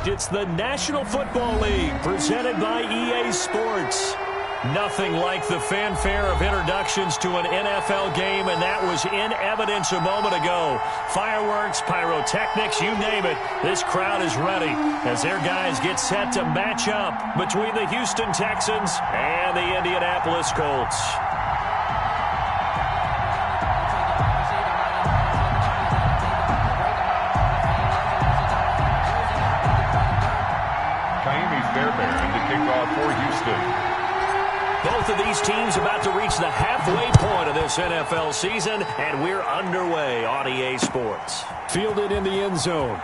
It's the National Football League presented by EA Sports. Nothing like the fanfare of introductions to an NFL game, and that was in evidence a moment ago. Fireworks, pyrotechnics, you name it. This crowd is ready as their guys get set to match up between the Houston Texans and the Indianapolis Colts. To kick off for Houston. Both of these teams about to reach the halfway point of this NFL season, and we're underway on EA Sports. Fielded in the end zone.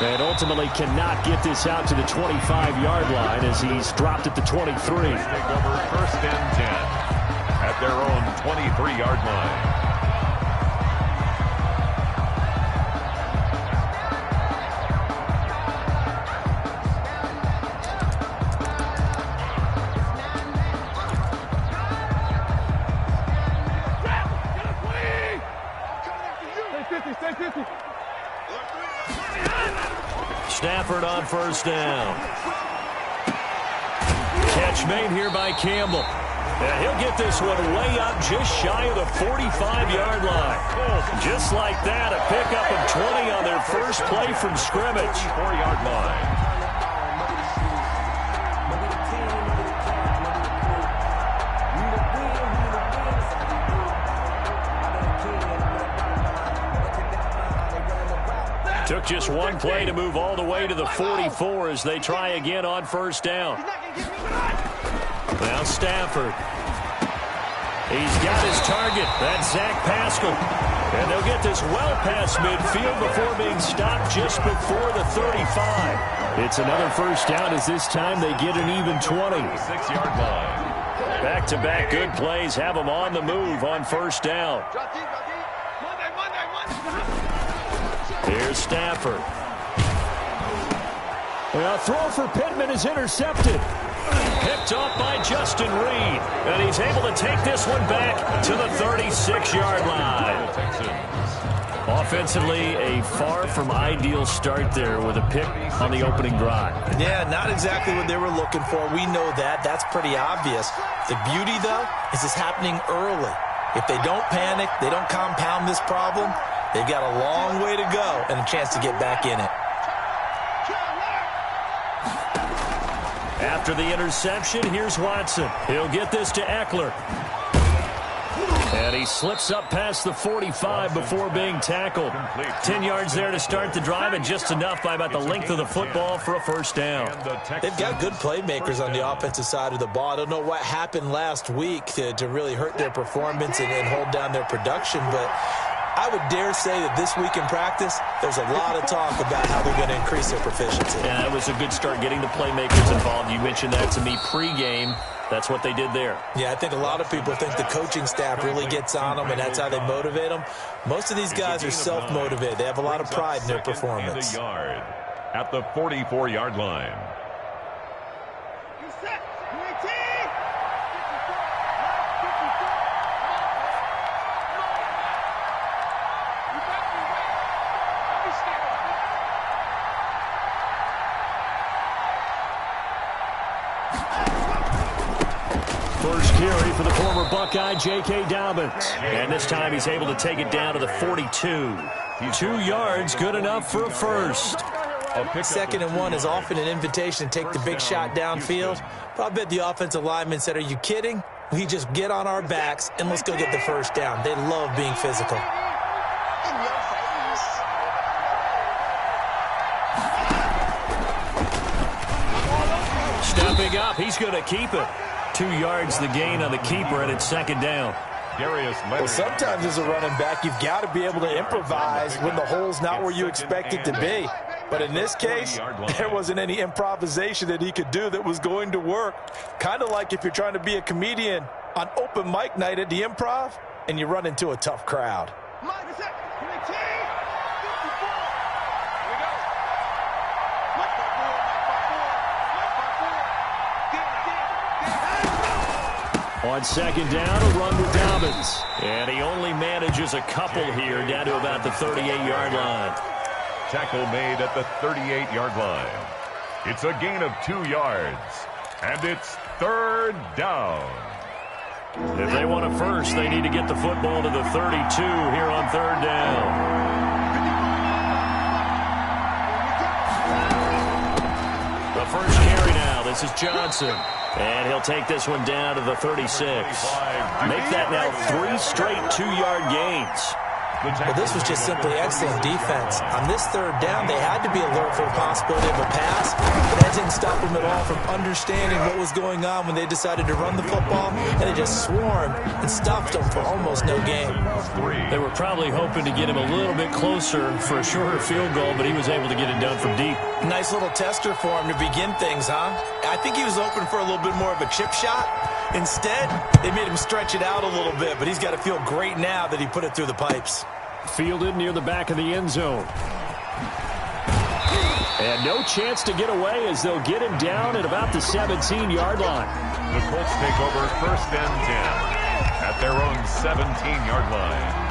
And ultimately cannot get this out to the 25-yard line as he's dropped at the 23. Take over 1st and 10 at their own 23-yard line. Stafford on 1st down. Catch made here by Campbell. And he'll get this one way up just shy of the 45-yard line. Just like that, a pickup of 20 on their first play from scrimmage. 4-yard line. Took just one play to move all the way to the 44 as they try again on 1st down. Now Stafford. He's got his target. That's Zach Pascal. And they'll get this well past midfield before being stopped just before the 35. It's another 1st down as this time they get an even 20. 6-yard line. Back-to-back good plays have them on the move on 1st down. Here's Stafford. A throw for Pittman is intercepted. Picked off by Justin Reed. And he's able to take this one back to the 36-yard line. Offensively, a far from ideal start there with a pick on the opening drive. Yeah, not exactly what they were looking for. We know that. That's pretty obvious. The beauty, though, is it's happening early. If they don't panic, they don't compound this problem, they've got a long way to go and a chance to get back in it. After the interception, here's Watson. He'll get this to Eckler. And he slips up past the 45 before being tackled. 10 yards there to start the drive, and just enough by about the length of the football for a 1st down. They've got good playmakers on the offensive side of the ball. I don't know what happened last week to really hurt their performance and hold down their production, but I would dare say that this week in practice, there's a lot of talk about how they're going to increase their proficiency. Yeah, that was a good start getting the playmakers involved. You mentioned that to me pregame. That's what they did there. Yeah, I think a lot of people think the coaching staff really gets on them, and that's how they motivate them. Most of these guys are self-motivated. They have a lot of pride in their performance. At the 44-yard line. First carry for the former Buckeye, J.K. Dobbins. And this time he's able to take it down to the 42. 2 yards, good enough for a first. 2nd and 1 is often an invitation to take the big shot downfield. But I bet the offensive lineman said, are you kidding? We just get on our backs and let's go get the 1st down. They love being physical. Stepping up, he's going to keep it. 2 yards the gain on the keeper, and it's 2nd down. Well, sometimes as a running back, you've got to be able to improvise when the hole's not where you expect it to be. But in this case, there wasn't any improvisation that he could do that was going to work. Kind of like if you're trying to be a comedian on open mic night at the Improv and you run into a tough crowd. On 2nd down, a run with Dobbins. And he only manages a couple here down to about the 38-yard line. tackle made at the 38-yard line. It's a gain of 2 yards, and it's third down. If they want a first, they need to get the football to the 32 here on third down. The first carry now. This is Johnson. And he'll take this one down to the 36. Make that now 3 straight 2-yard gains. Well, this was just simply excellent defense. On this third down, they had to be alert for the possibility of a pass, but that didn't stop them at all from understanding what was going on when they decided to run the football, and they just swarmed and stopped them for almost no gain. They were probably hoping to get him a little bit closer for a shorter field goal, but he was able to get it done from deep. Nice little tester for him to begin things, huh? I think he was open for a little bit more of a chip shot. Instead, they made him stretch it out a little bit, but he's got to feel great now that he put it through the pipes. Fielded near the back of the end zone. And no chance to get away as they'll get him down at about the 17-yard line. The Colts take over first and 10 at their own 17-yard line.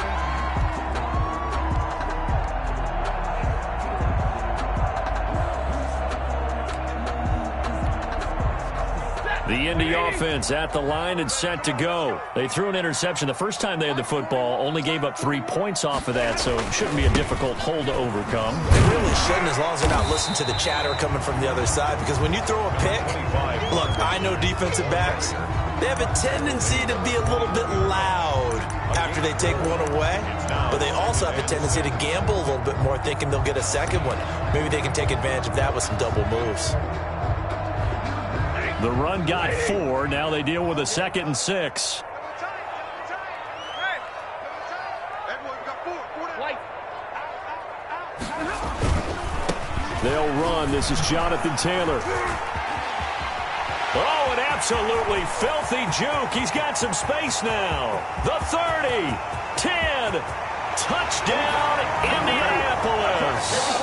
The Indy offense at the line and set to go. They threw an interception the first time they had the football, only gave up 3 points off of that, so it shouldn't be a difficult hole to overcome. It really shouldn't, as long as they're not listening to the chatter coming from the other side, because when you throw a pick, look, I know defensive backs, they have a tendency to be a little bit loud after they take one away, but they also have a tendency to gamble a little bit more, thinking they'll get a second one. Maybe they can take advantage of that with some double moves. The run got 4. Now they deal with a 2nd and 6. They'll run. This is Jonathan Taylor. Oh, an absolutely filthy juke. He's got some space now. The 30, 10, touchdown, Indianapolis.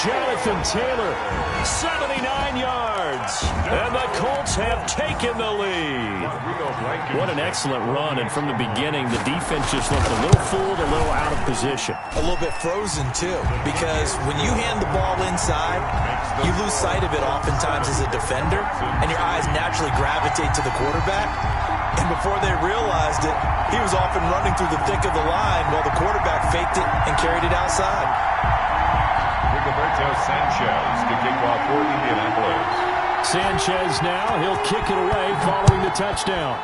Jonathan Taylor, 79 yards. And the Colts have taken the lead. What an excellent run. And from the beginning, the defense just looked a little fooled, a little out of position. A little bit frozen, too, because when you hand the ball inside, you lose sight of it oftentimes as a defender, and your eyes naturally gravitate to the quarterback. And before they realized it, he was off and running through the thick of the line while the quarterback faked it and carried it outside. Rigoberto Sanchez to kick off for Indianapolis. Sanchez now, he'll kick it away following the touchdown.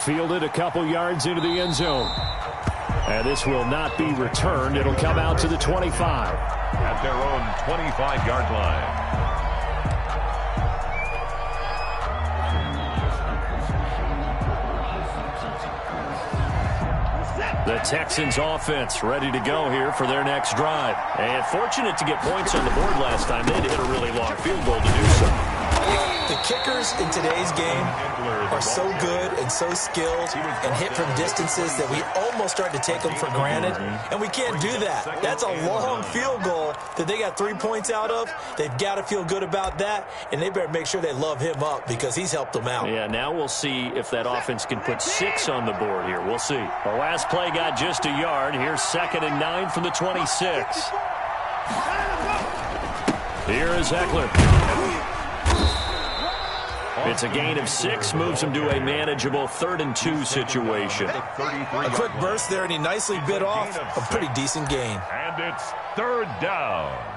Fielded a couple yards into the end zone. And this will not be returned. It'll come out to the 25. At their own 25-yard line. The Texans offense ready to go here for their next drive. And fortunate to get points on the board last time. They had to hit a really long field goal to do so. The kickers in today's game are so good and so skilled and hit from distances that we almost start to take them for granted, and we can't do that. That's a long field goal that they got 3 points out of. They've got to feel good about that, and they better make sure they love him up because he's helped them out. Yeah, now we'll see if that offense can put 6 on the board here. We'll see. The last play got just a yard. Here's 2nd and 9 from the 26. Here is Eckler. It's a gain of 6, moves him to a manageable 3rd and 2 situation. A quick burst there, and he nicely bit off a pretty decent gain. And it's 3rd down.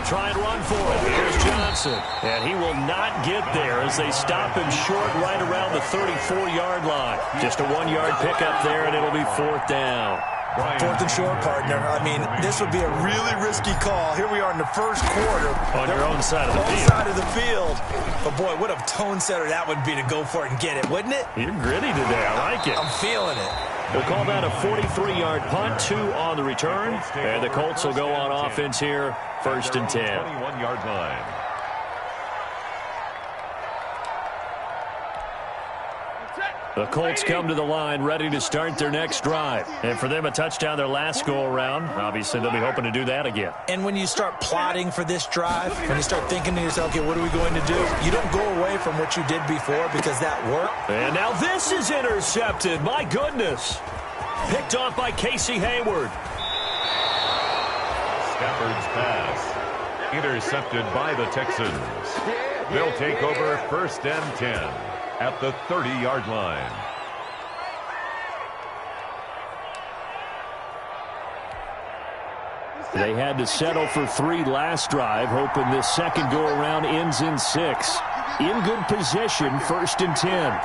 Try and run for it. Here's Johnson. And he will not get there as they stop him short right around the 34-yard line. Just a 1-yard pickup there, and it'll be 4th down. 4th and short, partner. I mean, this would be a really risky call. Here we are in the first quarter. On your own side of the field. Side of the field. But, boy, what a tone setter that would be to go for it and get it, wouldn't it? You're gritty today. I like it. I'm feeling it. We'll call that a 43-yard punt, 2 on the return. And the Colts will go on offense here, 1st and 10. 21-yard line. The Colts come to the line ready to start their next drive. And for them, a touchdown their last go-around. Obviously, they'll be hoping to do that again. And when you start plotting for this drive, when you start thinking to yourself, okay, what are we going to do? You don't go away from what you did before because that worked. And now this is intercepted. My goodness. Picked off by Casey Hayward. Stafford's pass intercepted by the Texans. They'll take over 1st and 10 at the 30-yard line. They had to settle for 3 last drive, hoping this second go-around ends in 6. In good position, 1st and 10.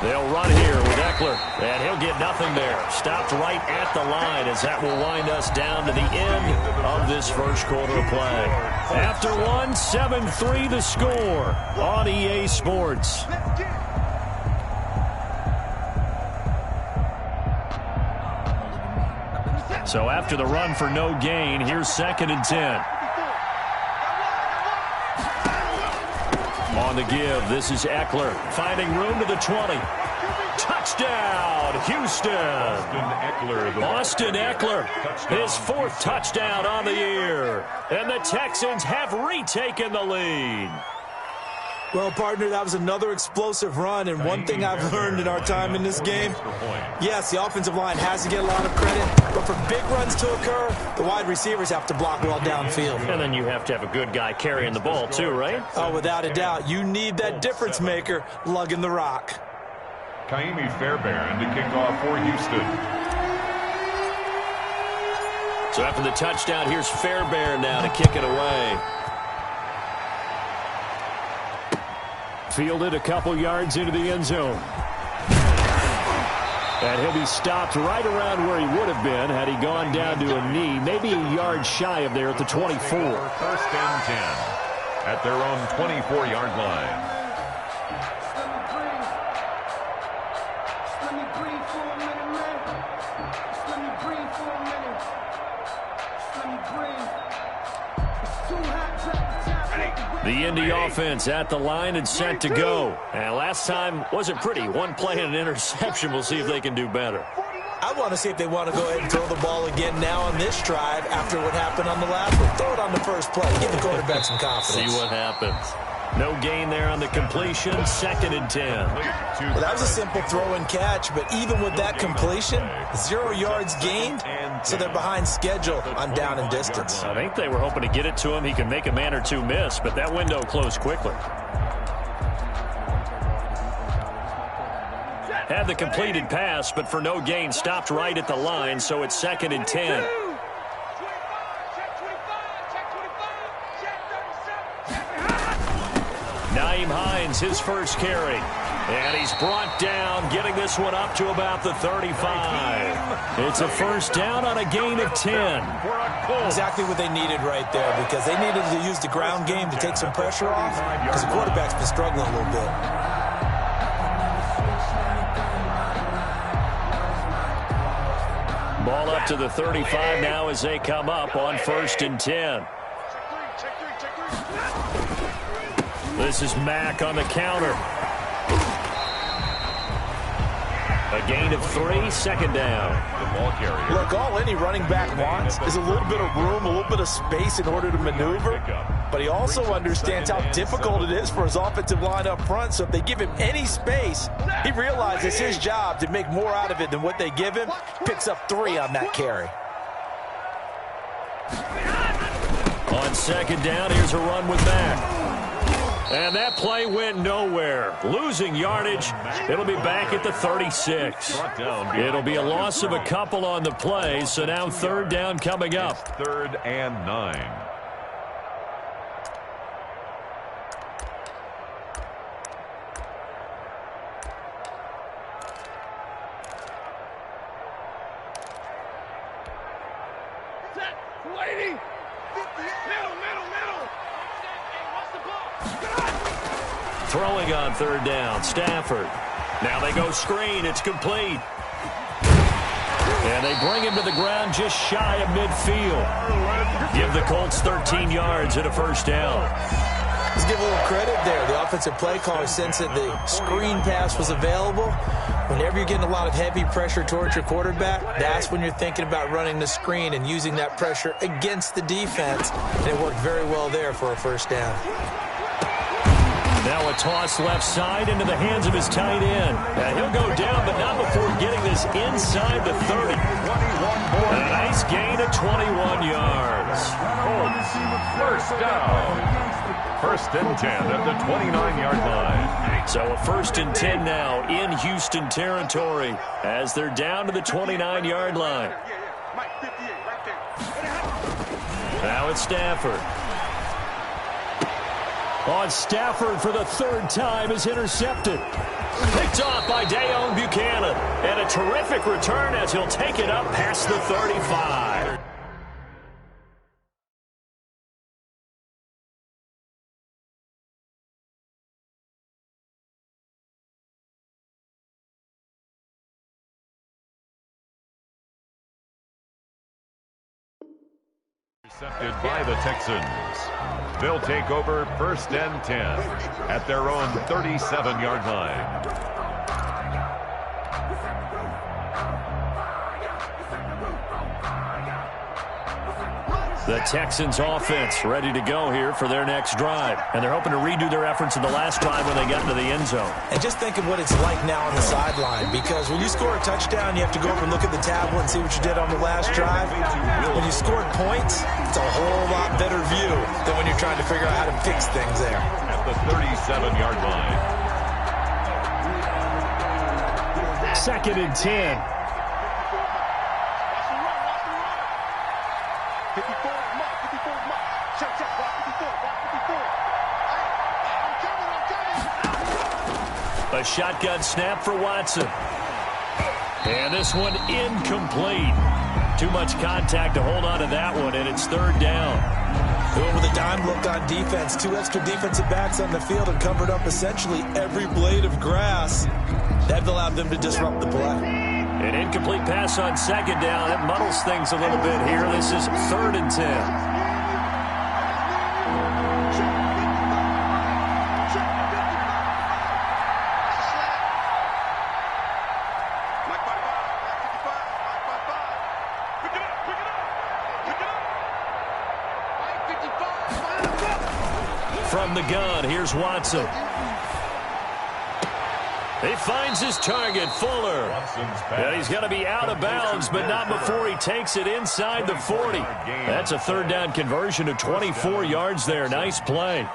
They'll run here with Eckler, and he'll get nothing there. Stopped right at the line as that will wind us down to the end of this first quarter of play. After 1, 7-3 the score on EA Sports. So after the run for no gain, here's 2nd and 10. On the give, this is Eckler finding room to the 20. Touchdown, Houston. Austin Eckler, his 4th touchdown on the year. And the Texans have retaken the lead. Well, partner, that was another explosive run, and one thing I've learned in our time in this game, yes, the offensive line has to get a lot of credit, but for big runs to occur, the wide receivers have to block well downfield. And then you have to have a good guy carrying the ball too, right? Oh, without a doubt. You need that difference maker lugging the rock. Kaimi Fairbairn to kick off for Houston. So after the touchdown, here's Fairbairn now to kick it away. Fielded a couple yards into the end zone. And he'll be stopped right around where he would have been had he gone down to a knee, maybe a yard shy of there at the 24. 1st and 10 at their own 24-yard line. The Indy offense at the line and set to go. And last time wasn't pretty. 1 play and an interception. We'll see if they can do better. I want to see if they want to go ahead and throw the ball again now on this drive after what happened on the last one. Throw it on the first play. Give the quarterback some confidence. See what happens. No gain there on the completion. 2nd and 10. Well, that was a simple throw and catch, but even with that completion, 0 yards gained, so they're behind schedule on down and distance. I think they were hoping to get it to him. He can make a man or two miss, but that window closed quickly. Had the completed pass, but for no gain, stopped right at the line, so it's 2nd and 10. Nyheim Hines, his first carry. And he's brought down, getting this one up to about the 35. It's a 1st down on a gain of 10. Exactly what they needed right there, because they needed to use the ground game to take some pressure off, because the quarterback's been struggling a little bit. Ball up to the 35 now as they come up on 1st and 10. This is Mack on the counter. A gain of 3, 2nd down. The ball carrier. Look, all any running back wants is a little bit of room, a little bit of space in order to maneuver. But he also understands how difficult it is for his offensive line up front. So if they give him any space, he realizes his job to make more out of it than what they give him. Picks up 3 on that carry. On 2nd down, here's a run with Mack. And that play went nowhere. Losing yardage. It'll be back at the 36. It'll be a loss of a couple on the play, so now 3rd down coming up. It's 3rd and 9. Throwing on 3rd down, Stafford. Now they go screen. It's complete. And they bring him to the ground just shy of midfield. Give the Colts 13 yards and a 1st down. Let's give a little credit there. The offensive play caller sensed that the screen pass was available. Whenever you're getting a lot of heavy pressure towards your quarterback, that's when you're thinking about running the screen and using that pressure against the defense. And it worked very well there for a first down. Now a toss left side into the hands of his tight end. And he'll go down, but not before getting this inside the 30. A nice gain of 21 yards. First down. First and 10 at the 29-yard line. So a first and 10 now in Houston territory as they're down to the 29-yard line. Now it's Stafford. On Stafford for the third time is intercepted. Picked off by Dayon Buchanan. And a terrific return as he'll take it up past the 35. Intercepted by the Texans. They'll take over first and 10 at their own 37-yard line. The Texans offense ready to go here for their next drive. And they're hoping to redo their efforts in the last drive when they got into the end zone. And just think of what it's like now on the sideline, because when you score a touchdown, you have to go over and look at the tablet and see what you did on the last drive. When you scored points, it's a whole lot better view than when you're trying to figure out how to fix things there. At the 37-yard line. Second and 10. A shotgun snap for Watson. And this one incomplete. Too much contact to hold on to that one, and it's third down. Going with a dime look on defense. Two extra defensive backs on the field and covered up essentially every blade of grass. That allowed them to disrupt the play. An incomplete pass on second down. That muddles things a little bit here. This is third and 10. From the gun, here's Watson. He finds his target, Fuller. And he's going to be out of bounds, but not before he takes it inside the 40. That's a third down conversion of 24 yards there. Nice play.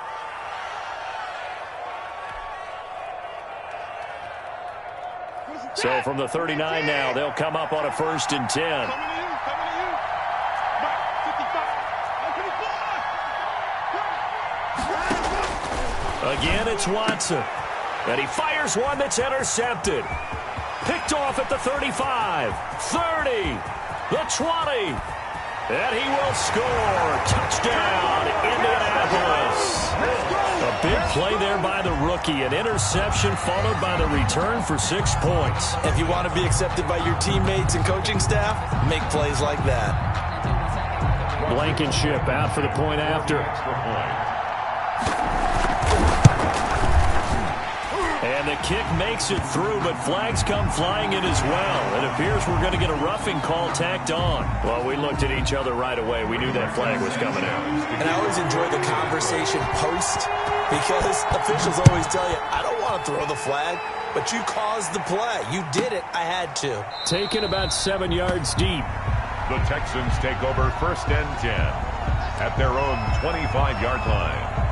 So from the 39 now, they'll come up on a first and 10. Again, it's Watson. And he fires one that's intercepted. Picked off at the 35, 30, the 20. And he will score. Touchdown, Indianapolis. A big play there by the rookie. An interception followed by the return for 6 points. If you want to be accepted by your teammates and coaching staff, make plays like that. Blankenship out for the point after. And the kick makes it through, but flags come flying in as well. It appears we're going to get a roughing call tacked on. Well, we looked at each other right away. We knew that flag was coming out. And I always enjoy the conversation post, because officials always tell you, I don't want to throw the flag, but you caused the play. You did it. I had to. Taken about 7 yards deep. The Texans take over first and 10 at their own 25-yard line.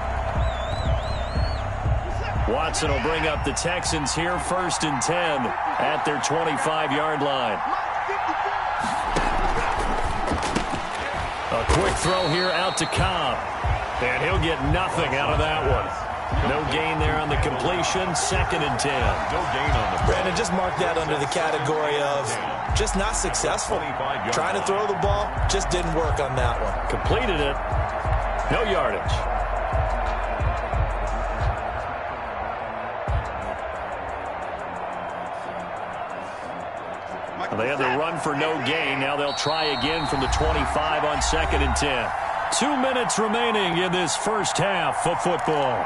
Watson will bring up the Texans here first and 10 at their 25-yard line. A quick throw here out to Cobb. And he'll get nothing out of that one. No gain there on the completion. Second and 10. No gain on the Brandon, just mark that under the category of just not successful. Trying to throw the ball, just didn't work on that one. Completed it. No yardage. They had the run for no gain. Now they'll try again from the 25 on second and 10. 2 minutes remaining in this first half of football.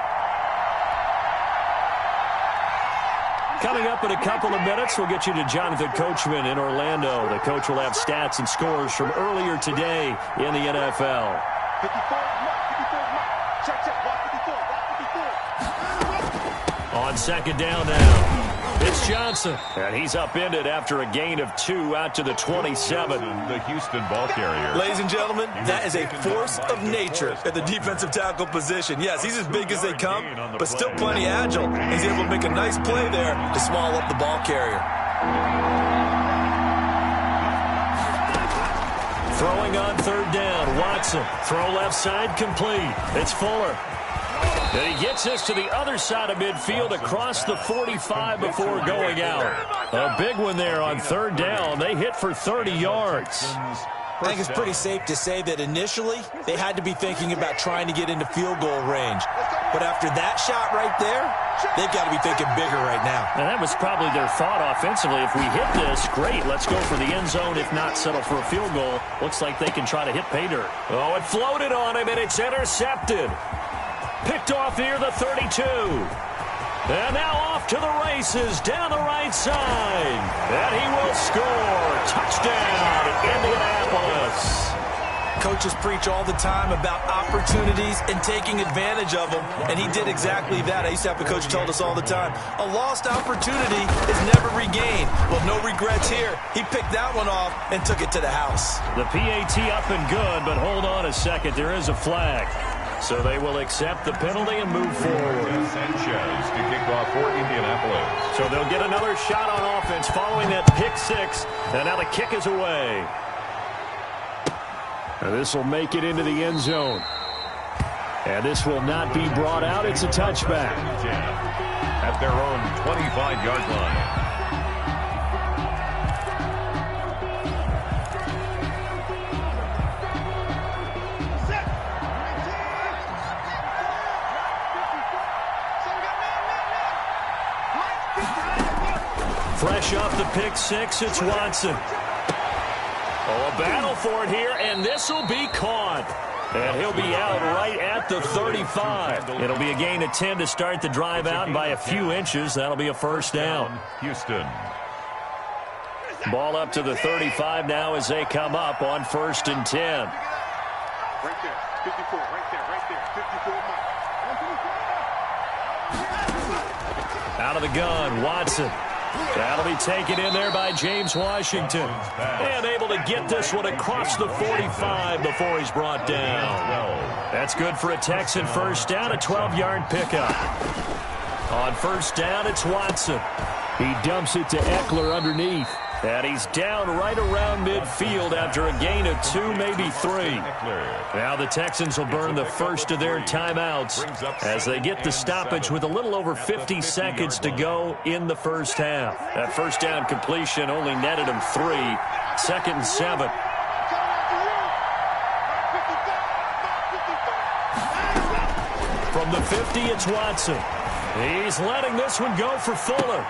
Coming up in a couple of minutes, we'll get you to Jonathan Coachman in Orlando. The coach will have stats and scores from earlier today in the NFL. On second down now. It's Johnson. And he's upended after a gain of 2 out to the 27. The Houston ball carrier. Ladies and gentlemen, that is a force of nature at the defensive tackle position. Yes, he's as big as they come, but still plenty agile. He's able to make a nice play there to small up the ball carrier. Throwing on third down, Watson. Throw left side, complete. It's Fuller. And he gets this to the other side of midfield across the 45 before going out. A big one there on third down. They hit for 30 yards. I think it's pretty safe to say that initially they had to be thinking about trying to get into field goal range. But after that shot right there, they've got to be thinking bigger right now. And that was probably their thought offensively. If we hit this, great, let's go for the end zone. If not, settle for a field goal. Looks like they can try to hit pay dirt. Oh, it floated on him, and it's intercepted. Picked off near the 32. And now off to the races down the right side. And he will score. Touchdown, Indianapolis. Coaches preach all the time about opportunities and taking advantage of them, and he did exactly that. I used to have a coach who told us all the time, a lost opportunity is never regained. Well, no regrets here. He picked that one off and took it to the house. The PAT up and good, but hold on a second. There is a flag. So they will accept the penalty and move forward. Sanchez to kick off for Indianapolis. So they'll get another shot on offense following that pick six. And now the kick is away. And this will make it into the end zone. And this will not be brought out. It's a touchback. At their own 25-yard line. Fresh off the pick six, it's Watson. Oh, a battle for it here, and this will be caught. And he'll be out right at the 35. It'll be a gain of 10 to start the drive out, and by a few inches, that'll be a first down. Houston. Ball up to the 35 now as they come up on 1st and 10. Right there, 54, right there, 54. Out of the gun, Watson. That'll be taken in there by James Washington. And able to get this one across the 45 before he's brought down. That's good for a Texan first down, a 12-yard pickup. On first down, it's Watson. He dumps it to Eckler underneath. And he's down right around midfield after a gain of 2, maybe 3. Now the Texans will burn the first of their timeouts as they get the stoppage with a little over 50 seconds to go in the first half. That first down completion only netted him 3. 2nd and 7. From the 50, it's Watson. He's letting this one go for Fuller.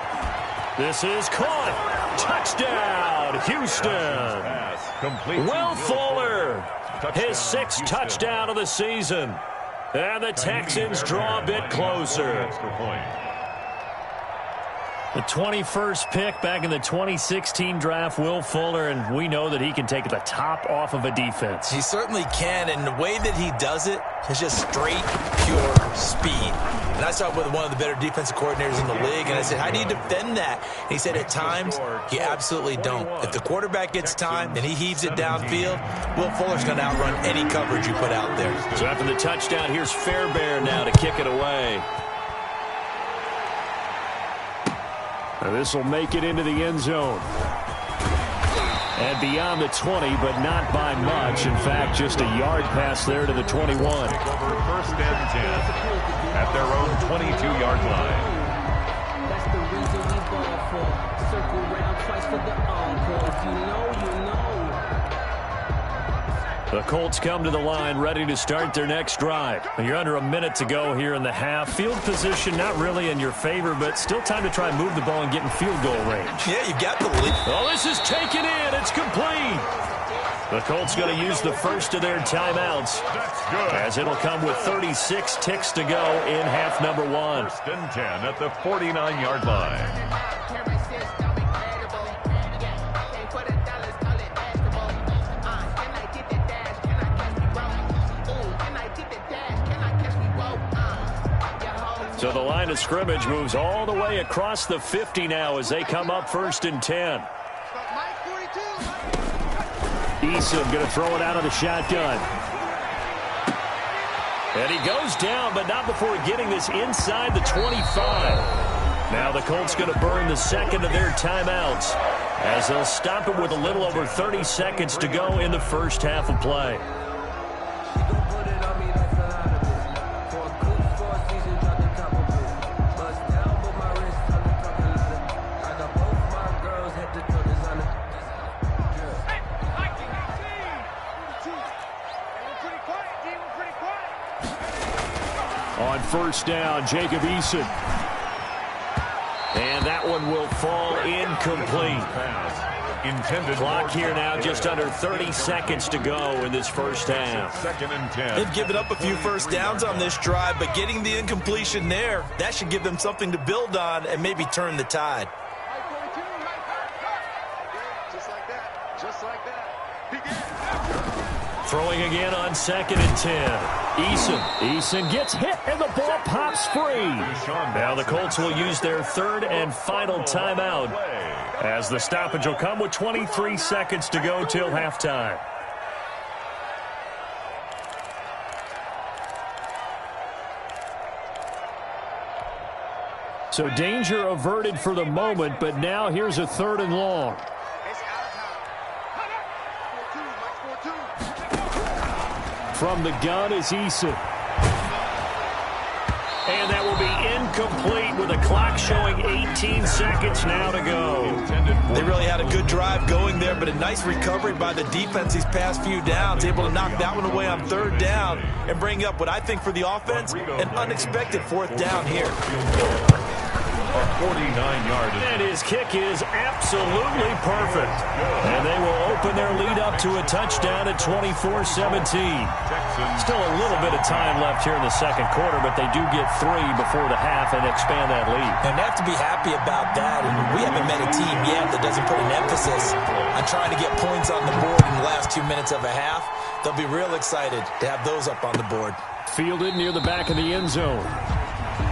This is caught. Touchdown, Houston. Will Fuller, his 6th touchdown of the season. And the Texans draw a bit closer. The 21st pick back in the 2016 draft, Will Fuller, and we know that he can take the top off of a defense. He certainly can, and the way that he does it is just straight, pure speed. And I talked with one of the better defensive coordinators in the league, and I said, how do you defend that? And he said, at times, you absolutely don't. If the quarterback gets time and he heaves it downfield, Will Fuller's going to outrun any coverage you put out there. So after the touchdown, here's Fairbairn now to kick it away. And this will make it into the end zone. And beyond the 20, but not by much. In fact, just a yard pass there to the 21. Over 1st and 10 at their own 22-yard line. That's the reason we ball for. Circle round twice for the encore. If you know, you know. The Colts come to the line ready to start their next drive. You're under a minute to go here in the half. Field position not really in your favor, but still time to try and move the ball and get in field goal range. Yeah, you got the lead. Oh, this is taken in. It's complete. The Colts going to use the first of their timeouts, as it'll come with 36 ticks to go in half number 1. First and 10 at the 49-yard line. So the line of scrimmage moves all the way across the 50 now as they come up first and 10. Eason going to throw it out of the shotgun. And he goes down, but not before getting this inside the 25. Now the Colts going to burn the second of their timeouts as they'll stop it with a little over 30 seconds to go in the first half of play. On first down, Jacob Eason. And that one will fall incomplete. Clock here now, just under 30 seconds to go in this first half. Second and 10. They've given up a few first downs on this drive, but getting the incompletion there, that should give them something to build on and maybe turn the tide. Just like that. Throwing again on second and 10. Eason gets hit, and the ball pops free. Now the Colts will use their third and final timeout, as the stoppage will come with 23 seconds to go till halftime. So danger averted for the moment, but now here's a third and long. From the gun is Eason. And that will be incomplete with the clock showing 18 seconds now to go. They really had a good drive going there, but a nice recovery by the defense these past few downs, able to knock that one away on third down and bring up what I think for the offense, an unexpected fourth down here. 49-yard. And his kick is absolutely perfect. And they will open their lead up to a touchdown at 24-17. Still a little bit of time left here in the second quarter, but they do get 3 before the half and expand that lead. And they have to be happy about that. And we haven't met a team yet that doesn't put an emphasis on trying to get points on the board in the last 2 minutes of a half. They'll be real excited to have those up on the board. Fielded near the back of the end zone.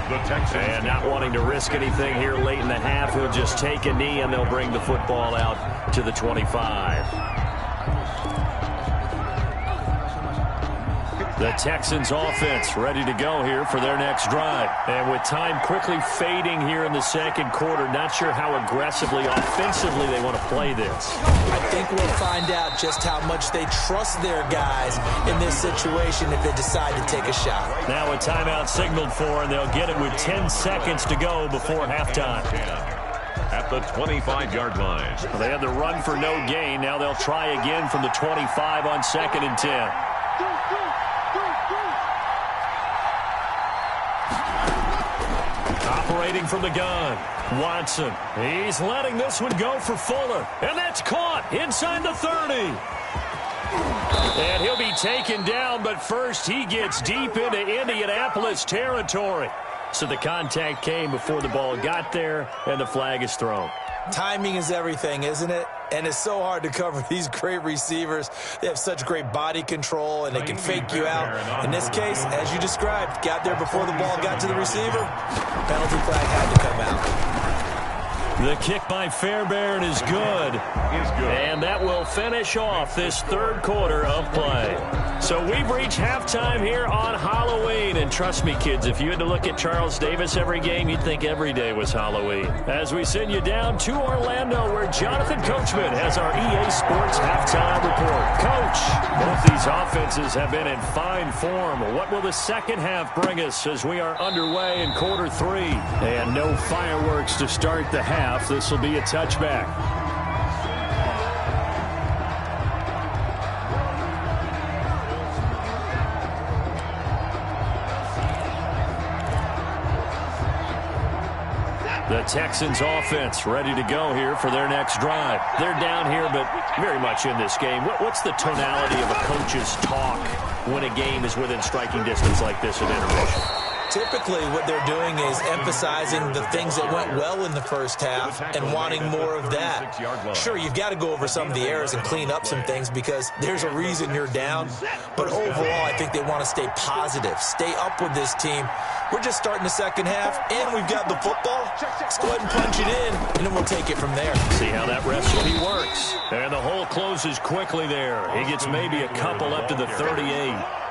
And not wanting to risk anything here late in the half, he'll just take a knee and they'll bring the football out to the 25. The Texans offense ready to go here for their next drive. And with time quickly fading here in the second quarter, not sure how aggressively, offensively they want to play this. I think we'll find out just how much they trust their guys in this situation if they decide to take a shot. Now a timeout signaled for, and they'll get it with 10 seconds to go before halftime. At the 25-yard line. Well, they had the run for no gain. Now they'll try again from the 25 on second and 10. Operating from the gun, Watson. He's letting this one go for Fuller. And that's caught inside the 30. And he'll be taken down, but first he gets deep into Indianapolis territory. So the contact came before the ball got there, and the flag is thrown. Timing is everything, isn't it? And it's so hard to cover these great receivers. They have such great body control, and they can fake you out. In this case, as you described, got there before the ball got to the receiver. Penalty flag had to come out. The kick by Fairbairn is good. And that will finish off this third quarter of play. So we've reached halftime here on Halloween. And trust me, kids, if you had to look at Charles Davis every game, you'd think every day was Halloween. As we send you down to Orlando, where Jonathan Coachman has our EA Sports halftime report. Coach, both these offenses have been in fine form. What will the second half bring us as we are underway in quarter 3? And no fireworks to start the half. This will be a touchback. The Texans offense ready to go here for their next drive. They're down here, but very much in this game. What's the tonality of a coach's talk when a game is within striking distance like this at intermission? Typically, what they're doing is emphasizing the things that went well in the first half and wanting more of that. Sure, you've got to go over some of the errors and clean up some things because there's a reason you're down. But overall, I think they want to stay positive, stay up with this team. We're just starting the second half, and we've got the football. Let's go ahead and punch it in, and then we'll take it from there. See how that recipe works. And the hole closes quickly there. He gets maybe a couple up to the 38.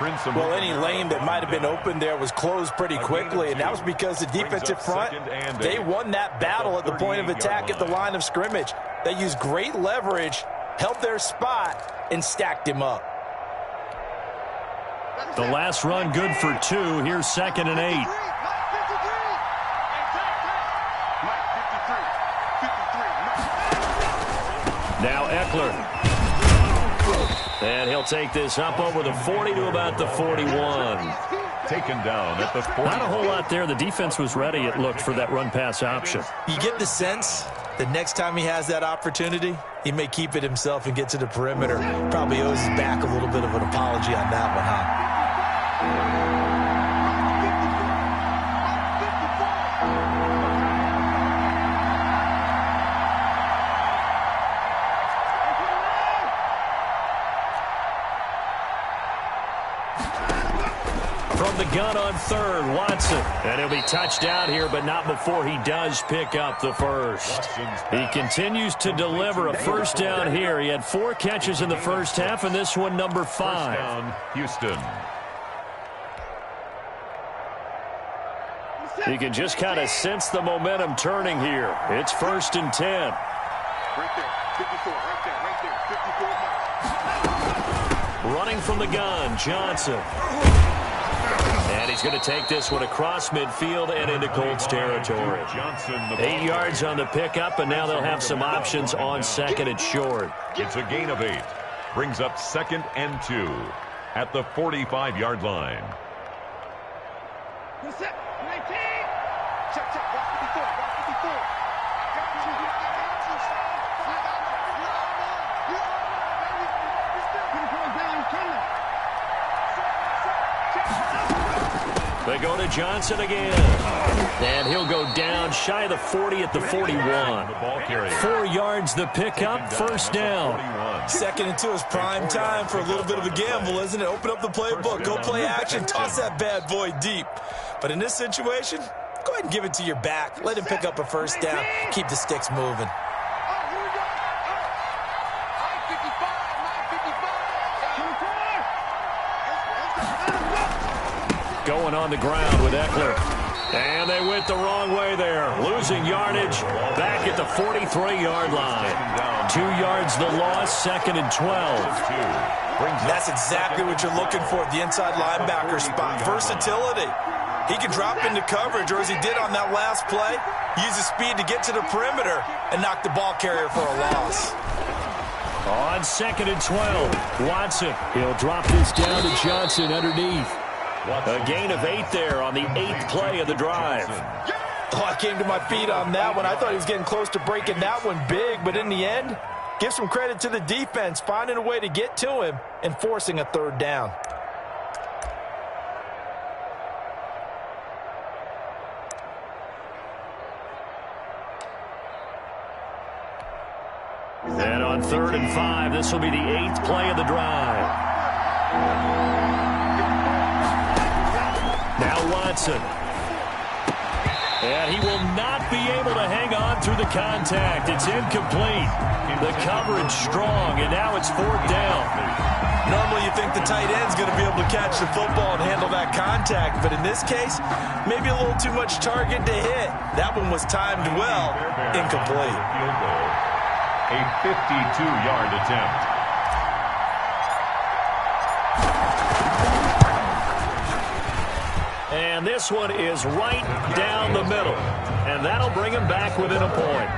Well, any lane that might have been open there was closed pretty quickly, and that was because the defensive front, they won that battle at the point of attack at the line of scrimmage. They used great leverage, held their spot, and stacked him up. The last run good for 2. Here's 2nd and 8. Now Eckler. And he'll take this up over the 40 to about the 41. Taken down at the 40. Not a whole lot there. The defense was ready, it looked, for that run-pass option. You get the sense that next time he has that opportunity, he may keep it himself and get to the perimeter. Probably owes his back a little bit of an apology on that one, huh? From the gun on 3rd, Watson. And he'll be touched out here, but not before he does pick up the first. He continues to deliver a first down here. He had 4 catches in the first half, and this one number 5. First down, Houston. You can just kind of sense the momentum turning here. It's 1st and 10. Right there, 54, right there, 54. Running from the gun, Johnson. And he's going to take this one across midfield and into Colts territory. 8 yards on the pickup, and now they'll have some options on 2nd and short. It's a gain of 8. Brings up 2nd and 2 at the 45-yard line. They go to Johnson again. And he'll go down shy of the 40 at the 41. 4 yards the pickup, 1st down. 2nd and 2 is prime time for a little bit of a gamble, isn't it? Open up the playbook, go play action, toss that bad boy deep. But in this situation, go ahead and give it to your back. Let him pick up a first down. Keep the sticks moving. Going on the ground with Eckler. And they went the wrong way there. Losing yardage back at the 43-yard line. 2 yards the loss, 2nd and 12. That's exactly what you're looking for at the inside linebacker spot. Versatility. He can drop into coverage, or as he did on that last play, use his speed to get to the perimeter and knock the ball carrier for a loss. On 2nd and 12, Watson. He'll drop this down to Johnson underneath. A gain of 8 there on the 8th play of the drive. Oh, I came to my feet on that one. I thought he was getting close to breaking that one big, but in the end, give some credit to the defense, finding a way to get to him and forcing a 3rd down. And on 3rd and 5, this will be the 8th play of the drive. Now Watson. And he will not be able to hang on through the contact. It's incomplete. The coverage strong, and now it's 4th down. Normally you think the tight end's going to be able to catch the football and handle that contact, but in this case, maybe a little too much target to hit. That one was timed well, incomplete. A 52-yard attempt. And this one is right down the middle. and that'll bring him back within a point.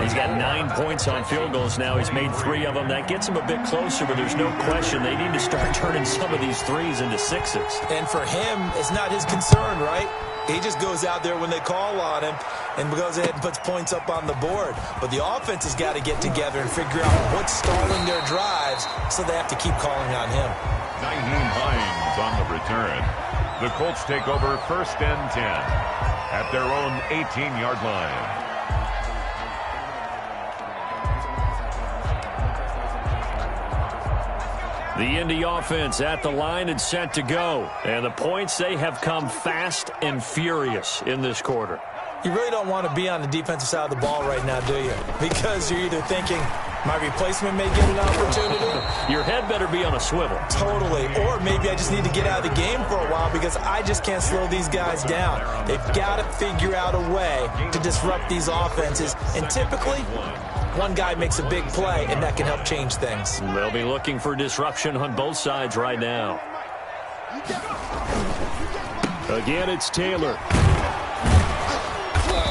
He's got 9 points on field goals now. He's made 3 of them. That gets him a bit closer, but there's no question they need to start turning some of these threes into sixes. And for him, it's not his concern, right? He just goes out there when they call on him and goes ahead and puts points up on the board. But the offense has got to get together and figure out what's stalling their drives, so they have to keep calling on him. Nyheim Hines on the return. The Colts take over 1st and 10 at their own 18-yard line. The Indy offense at the line and set to go. And the points, they have come fast and furious in this quarter. You really don't want to be on the defensive side of the ball right now, do you? Because you're either thinking, my replacement may get an opportunity. Your head better be on a swivel. Totally. Or maybe I just need to get out of the game for a while because I just can't slow these guys down. They've got to figure out a way to disrupt these offenses. And typically, one guy makes a big play, and that can help change things. They'll be looking for disruption on both sides right now. Again, it's Taylor.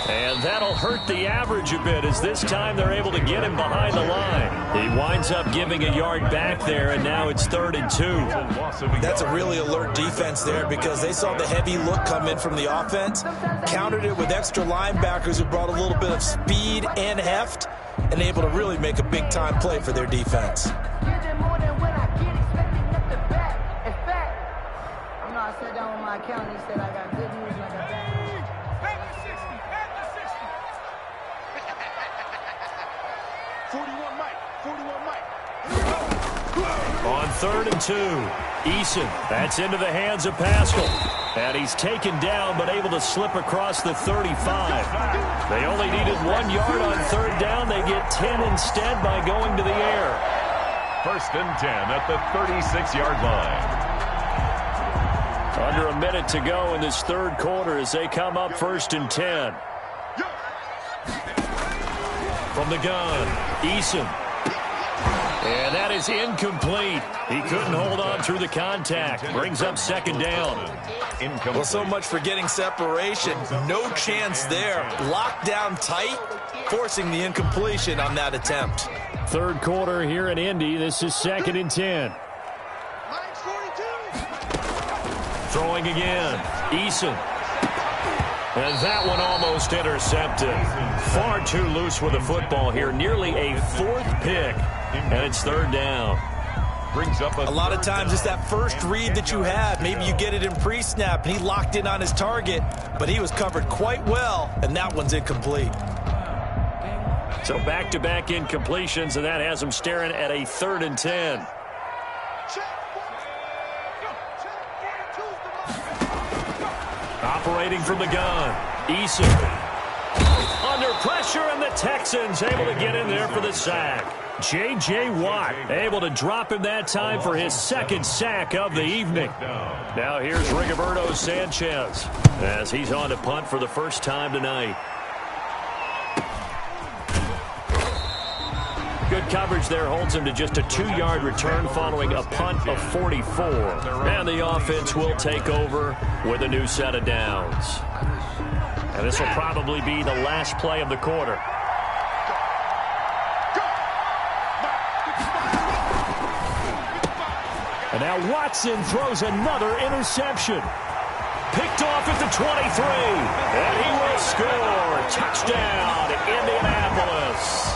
And that'll hurt the average a bit, as this time they're able to get him behind the line. He winds up giving a yard back there, and now it's 3rd and 2. That's a really alert defense there because they saw the heavy look come in from the offense, countered it with extra linebackers who brought a little bit of speed and heft, and able to really make a big-time play for their defense. I sat down with my accountant. He said I got good news and I got bad news. Back to 60. Back to 60. 41 Mike. 41 Mike. On 3rd and 2, Eason. That's into the hands of Pascal. And he's taken down but able to slip across the 35. They only needed 1 yard on 3rd down. They get 10 instead by going to the air. 1st and 10 at the 36-yard line. Under a minute to go in this 3rd quarter as they come up 1st and 10. From the gun, Eason. And that is incomplete. He couldn't hold on through the contact. Brings up 2nd down. Well, so much for getting separation. No chance there. Locked down tight, forcing the incompletion on that attempt. 3rd quarter here in Indy. This is 2nd and 10. Throwing again, Eason. And that one almost intercepted. Far too loose with the football here. Nearly a 4th pick. And it's 3rd down. Brings up a lot of times it's that first read that you have. Maybe you get it in pre-snap, and he locked in on his target, but he was covered quite well, and that one's incomplete. So back-to-back incompletions, and that has him staring at a 3rd and 10. Operating from the gun, Eason. Under pressure, and the Texans able to get in there for the sack. J.J. Watt able to drop him that time for his 2nd sack of the evening. Now here's Rigoberto Sanchez as he's on to punt for the first time tonight. Good coverage there holds him to just a 2-yard return following a punt of 44. And the offense will take over with a new set of downs. And this will probably be the last play of the quarter. And now Watson throws another interception. Picked off at the 23. And he will score. Touchdown, Indianapolis.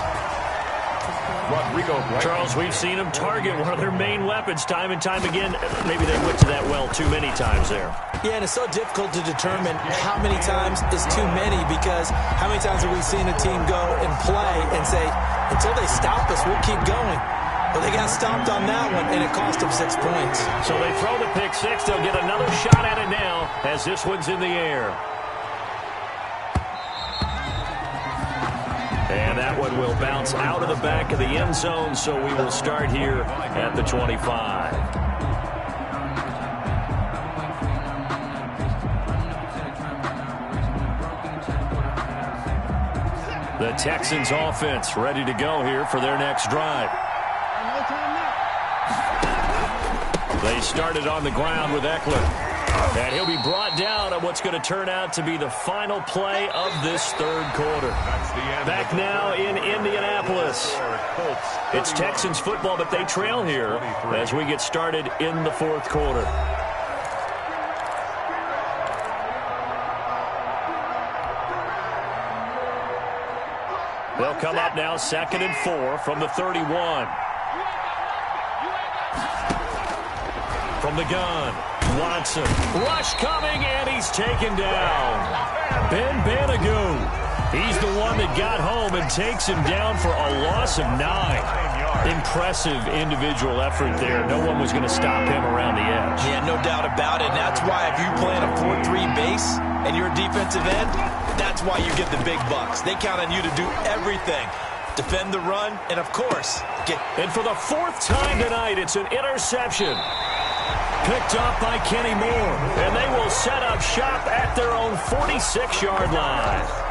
Rodrigo Blanco. Charles, we've seen them target one of their main weapons time and time again. Maybe they went to that well too many times there. Yeah, and it's so difficult to determine how many times is too many, because how many times have we seen a team go and play and say, until they stop us, we'll keep going. But they got stopped on that one, and it cost them 6 points. So they throw the pick six. They'll get another shot at it now as this one's in the air. And that one will bounce out of the back of the end zone, so we will start here at the 25. The Texans offense ready to go here for their next drive. They started on the ground with Eckler. And he'll be brought down on what's going to turn out to be the final play of this third quarter. Back now in Indianapolis. It's Texans football, but they trail here as we get started in the fourth quarter. They'll come up now 2nd and 4 from the 31. From the gun, Watson. Rush coming, and he's taken down. Ben Banagoo. He's the one that got home and takes him down for a loss of 9. Impressive individual effort there. No one was going to stop him around the edge. Yeah, no doubt about it. And that's why if you play in a 4-3 base and you're a defensive end, that's why you get the big bucks. They count on you to do everything. Defend the run, and of course, And for the 4th time tonight, it's an interception. Picked off by Kenny Moore. And they will set up shop at their own 46-yard line.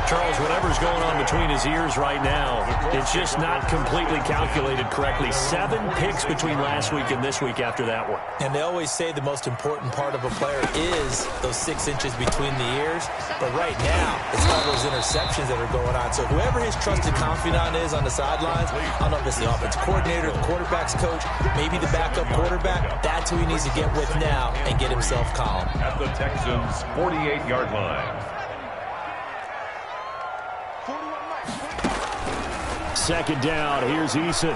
Charles, whatever's going on between his ears right now, it's just not completely calculated correctly. 7 picks between last week and this week after that one. And they always say the most important part of a player is those 6 inches between the ears. But right now, it's all those interceptions that are going on. So whoever his trusted confidant is on the sidelines, I don't know if it's the offensive coordinator, the quarterback's coach, maybe the backup quarterback, that's who he needs to get with now and get himself calm. At the Texans' 48-yard line. 2nd down. Here's Eason.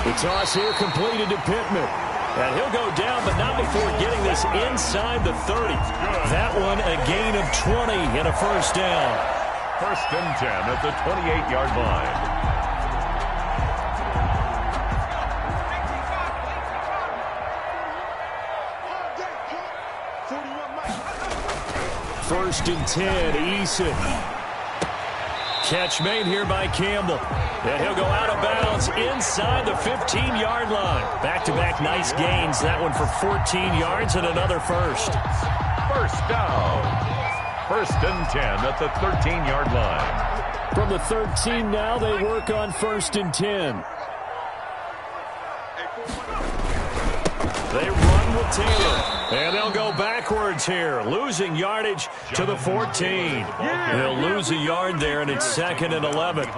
The toss here completed to Pittman. And he'll go down, but not before getting this inside the 30. That one a gain of 20 and a first down. 1st and 10 at the 28-yard line. 1st and 10, Eason. Catch made here by Campbell. And he'll go out of bounds inside the 15-yard line. Back-to-back nice gains. That one for 14 yards and another first. First down. 1st and 10 at the 13-yard line. From the 13 now, they work on 1st and 10. They run with Taylor. And they'll go backwards here, losing yardage to the 14. They'll lose a yard there, and it's 2nd and 11.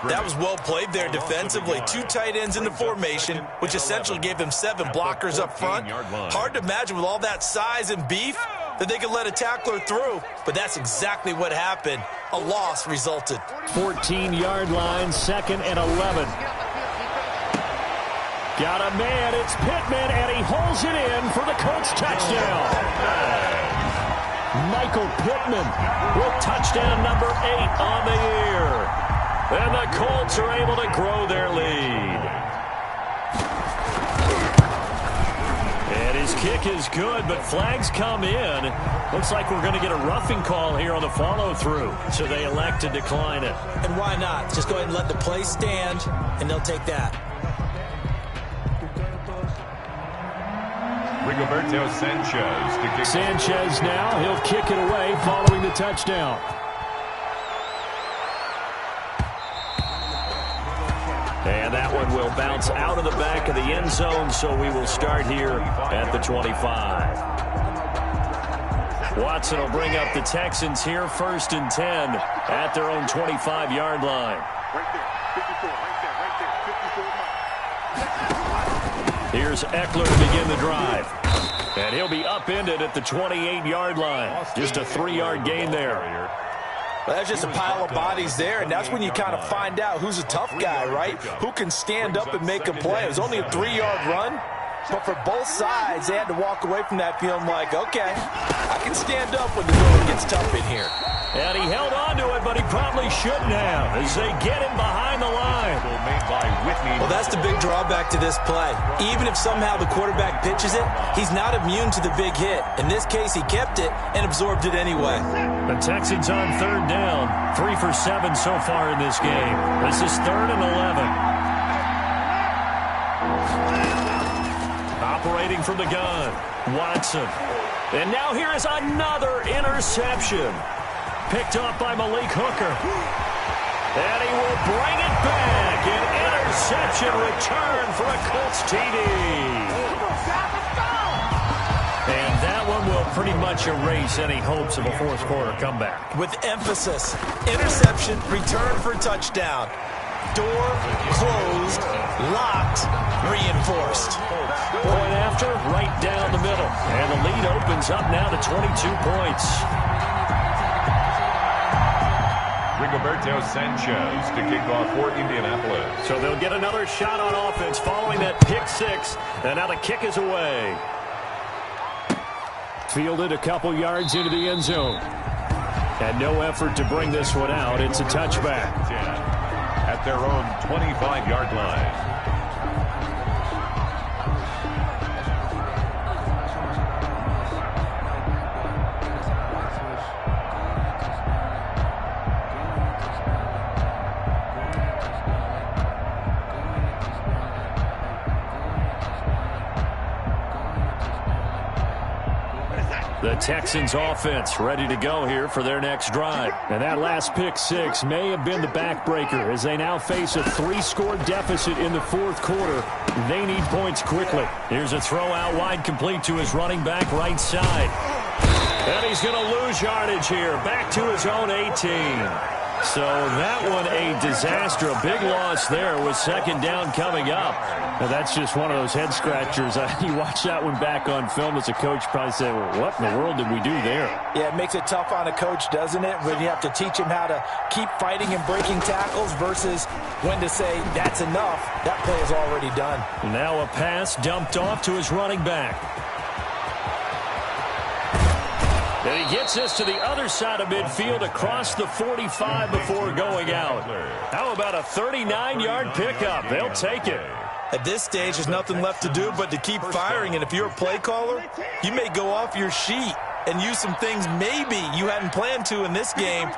That was well played there defensively. 2 tight ends in the formation, which essentially gave them 7 blockers up front. Hard to imagine with all that size and beef that they could let a tackler through, but that's exactly what happened. A loss resulted. 14-yard line, 2nd and 11. Got a man, it's Pittman, and he holds it in for the Colts touchdown. Michael Pittman with touchdown number 8 on the year. And the Colts are able to grow their lead. And his kick is good, but flags come in. Looks like we're going to get a roughing call here on the follow-through, so they elect to decline it. And why not? Just go ahead and let the play stand, and they'll take that. Rigoberto Sanchez to kick. Sanchez now, he'll kick it away following the touchdown. And that one will bounce out of the back of the end zone, so we will start here at the 25. Watson will bring up the Texans here, 1st and 10 at their own 25-yard line. Right there, 54, right there, 54. Here's Eckler to begin the drive. And he'll be upended at the 28-yard line. Just a 3-yard gain there. Well, that's just a pile of bodies there, and that's when you kind of find out who's a tough guy, right? Who can stand up and make a play. It was only a 3-yard run, but for both sides, they had to walk away from that feeling like, okay, I can stand up when the going gets tough in here. And he held on to it, but he probably shouldn't have as they get him behind the line. Well, that's the big drawback to this play. Even if somehow the quarterback pitches it, he's not immune to the big hit. In this case, he kept it and absorbed it anyway. The Texans on 3rd down, 3 for 7 so far in this game. This is 3rd and 11. Operating from the gun, Watson. And now here is another interception. Picked off by Malik Hooker. And he will bring it back. An interception return for a Colts TD. And that one will pretty much erase any hopes of a fourth quarter comeback. With emphasis, interception, return for touchdown. Door closed, locked, reinforced. Point after, right down the middle. And the lead opens up now to 22 points. Rigoberto Sanchez to kick off for Indianapolis. So they'll get another shot on offense following that pick six. And now the kick is away. Fielded a couple yards into the end zone. And no effort to bring this one out. It's a touchback. At their own 25-yard line. The Texans offense ready to go here for their next drive. And that last pick six may have been the backbreaker as they now face a 3-score deficit in the fourth quarter. They need points quickly. Here's a throw out wide complete to his running back right side. And he's going to lose yardage here. Back to his own 18. So that one a disaster. A big loss there with second down coming up. Now that's just one of those head scratchers. You watch that one back on film as a coach, probably say, well, what in the world did we do there? Yeah, it makes it tough on a coach, doesn't it? When you have to teach him how to keep fighting and breaking tackles versus when to say, that's enough. That play is already done. Now a pass dumped off to his running back. And he gets this to the other side of midfield across the 45 before going out. How about a 39-yard pickup? They'll take it. At this stage, there's nothing left to do but to keep firing. And if you're a play caller, you may go off your sheet and use some things maybe you hadn't planned to in this game.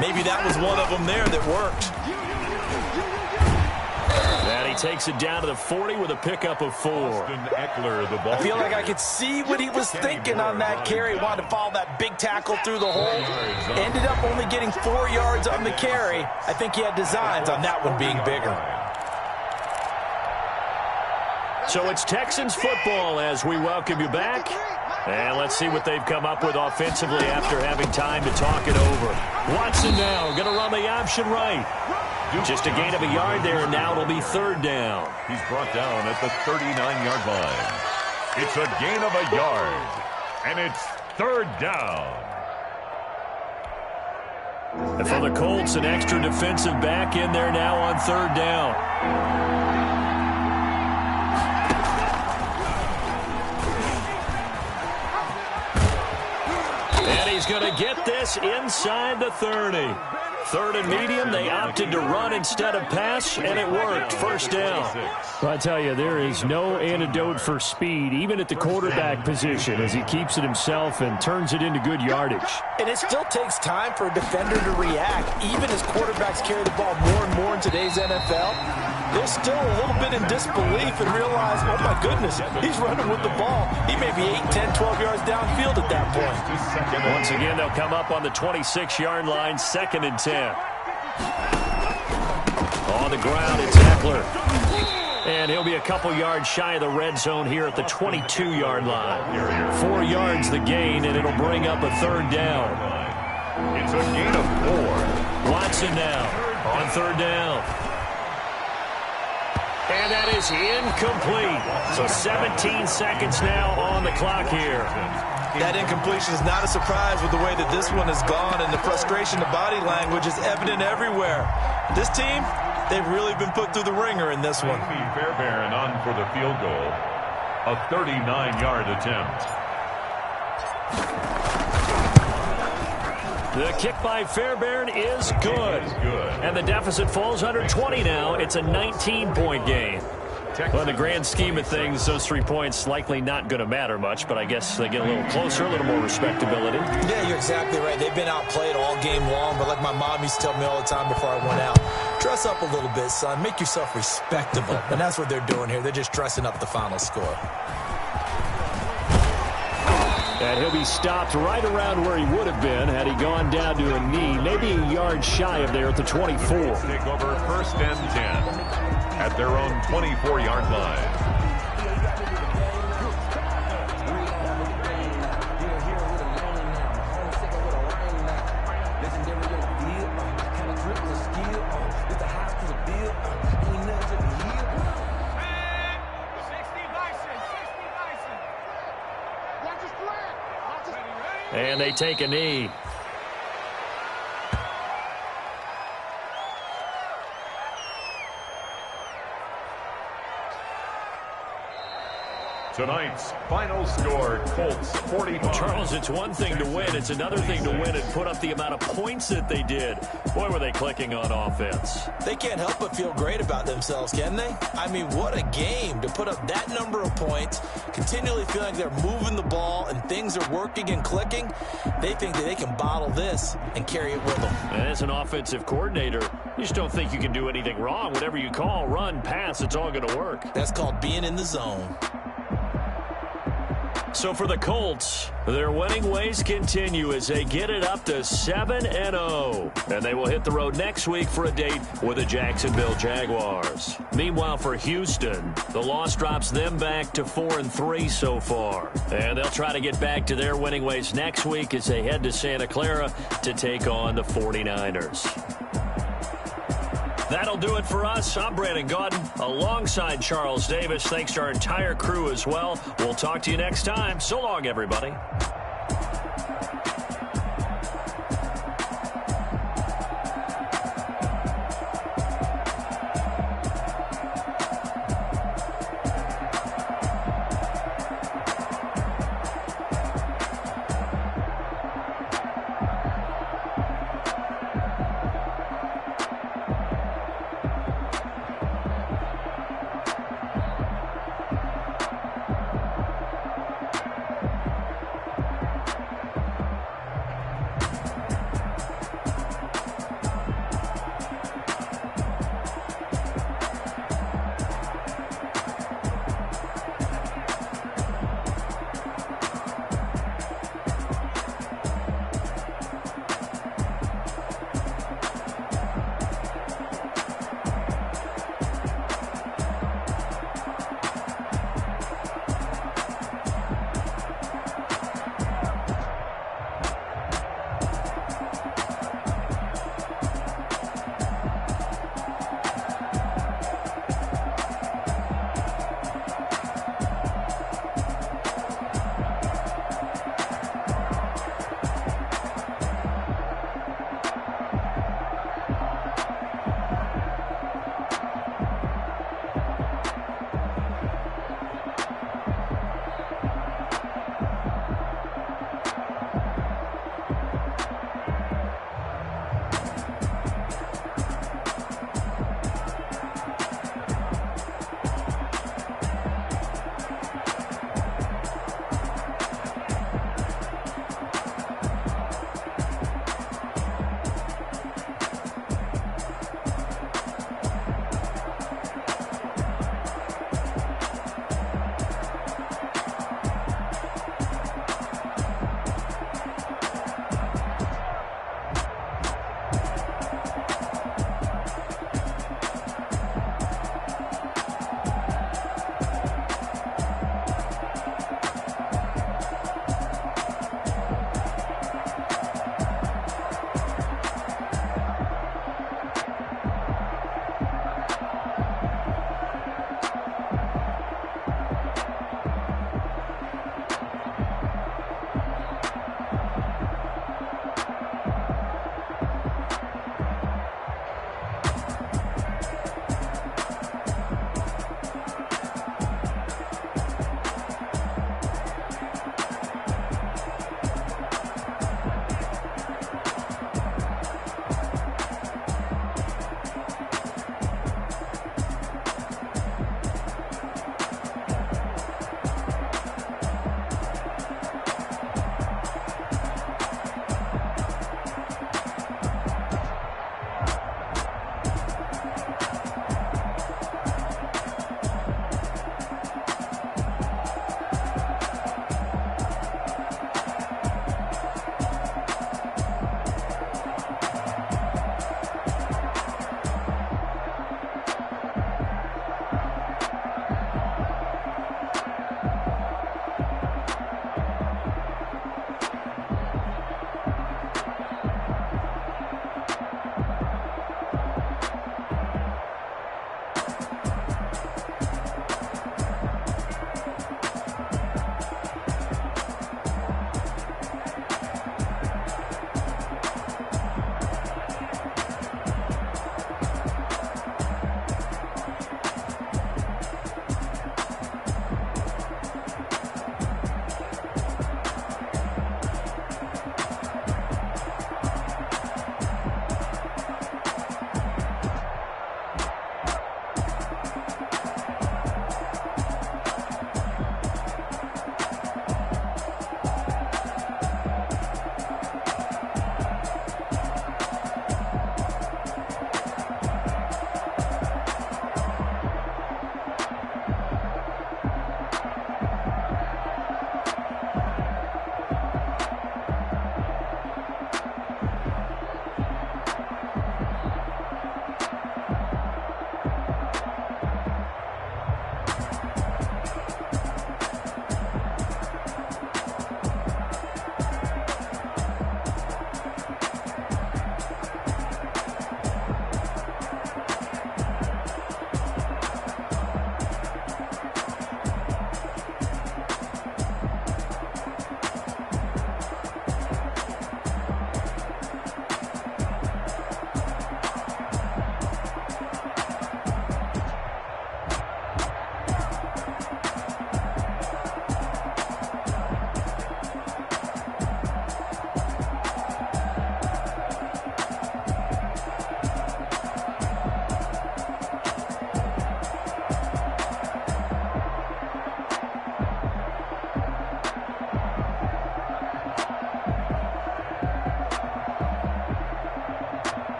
Maybe that was one of them there that worked. And he takes it down to the 40 with a pickup of 4. I feel like I could see what he was thinking on that carry. Wanted to follow that big tackle through the hole. Ended up only getting 4 yards on the carry. I think he had designs on that one being bigger. So it's Texans football as we welcome you back. And let's see what they've come up with offensively after having time to talk it over. Watson now going to run the option right. Just a gain of a yard there, and now it'll be third down. He's brought down at the 39-yard line. It's a gain of a yard, and it's third down. And for the Colts, an extra defensive back in there now on third down. And he's going to get this inside the 30. Third and medium, they opted to run instead of pass, and it worked. First down. Well, I tell you, there is no antidote for speed, even at the quarterback position, as he keeps it himself and turns it into good yardage. And it still takes time for a defender to react. Even as quarterbacks carry the ball more and more in today's NFL, they're still a little bit in disbelief and realize, oh, my goodness, he's running with the ball. He may be 8, 10, 12 yards downfield at that point. Once again, they'll come up on the 26-yard line, 2nd and 10. On the ground, it's Eckler. And he'll be a couple yards shy of the red zone here at the 22-yard line. 4 yards the gain, and it'll bring up a third down. It's a gain of 4. Watson now on third down. And that is incomplete. So 17 seconds now on the clock here. That incompletion is not a surprise with the way that this one has gone, and the frustration, the body language is evident everywhere. This team, they've really been put through the ringer in this one. Fairbairn on for the field goal. A 39-yard attempt. The kick by Fairbairn is good. And the deficit falls under 20 now. It's a 19-point game. Well, in the grand scheme of things, those 3 points likely not going to matter much, but I guess they get a little closer, a little more respectability. Yeah, you're exactly right. They've been outplayed all game long, but like my mom used to tell me all the time before I went out, dress up a little bit, son. Make yourself respectable. And that's what they're doing here. They're just dressing up the final score. And he'll be stopped right around where he would have been had he gone down to a knee, maybe a yard shy of there at the 24. Take over 1st and 10. at their own 24-yard line. And they take a knee. Tonight's final score, Colts 45. Charles, it's one thing to win. It's another thing to win and put up the amount of points that they did. Boy, were they clicking on offense. They can't help but feel great about themselves, can they? I mean, what a game to put up that number of points, continually feeling like they're moving the ball and things are working and clicking. They think that they can bottle this and carry it with them. And as an offensive coordinator, you just don't think you can do anything wrong. Whatever you call, run, pass, it's all going to work. That's called being in the zone. So for the Colts, their winning ways continue as they get it up to 7-0. And they will hit the road next week for a date with the Jacksonville Jaguars. Meanwhile, for Houston, the loss drops them back to 4-3 so far. And they'll try to get back to their winning ways next week as they head to Santa Clara to take on the 49ers. That'll do it for us. I'm Brandon Gaudin alongside Charles Davis. Thanks to our entire crew as well. We'll talk to you next time. So long, everybody.